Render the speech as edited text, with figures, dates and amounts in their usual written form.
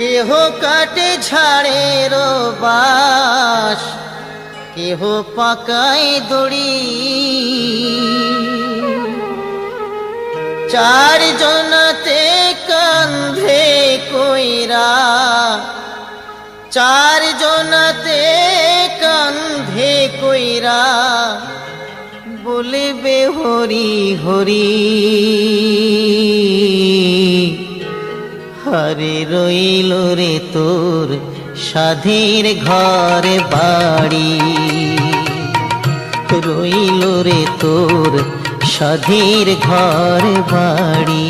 কেহ কাটে ঝাড়ের বাস, কেহ পাকায় দড়ি। চার জনাতে কান্ধে কইরা, চার জনাতে কান্ধে কইরা বলিবে হরি হরি। হরে রইল রে তোর সাধের ঘর বাড়ি, রইল রে তোর সাধের ঘর বাড়ি।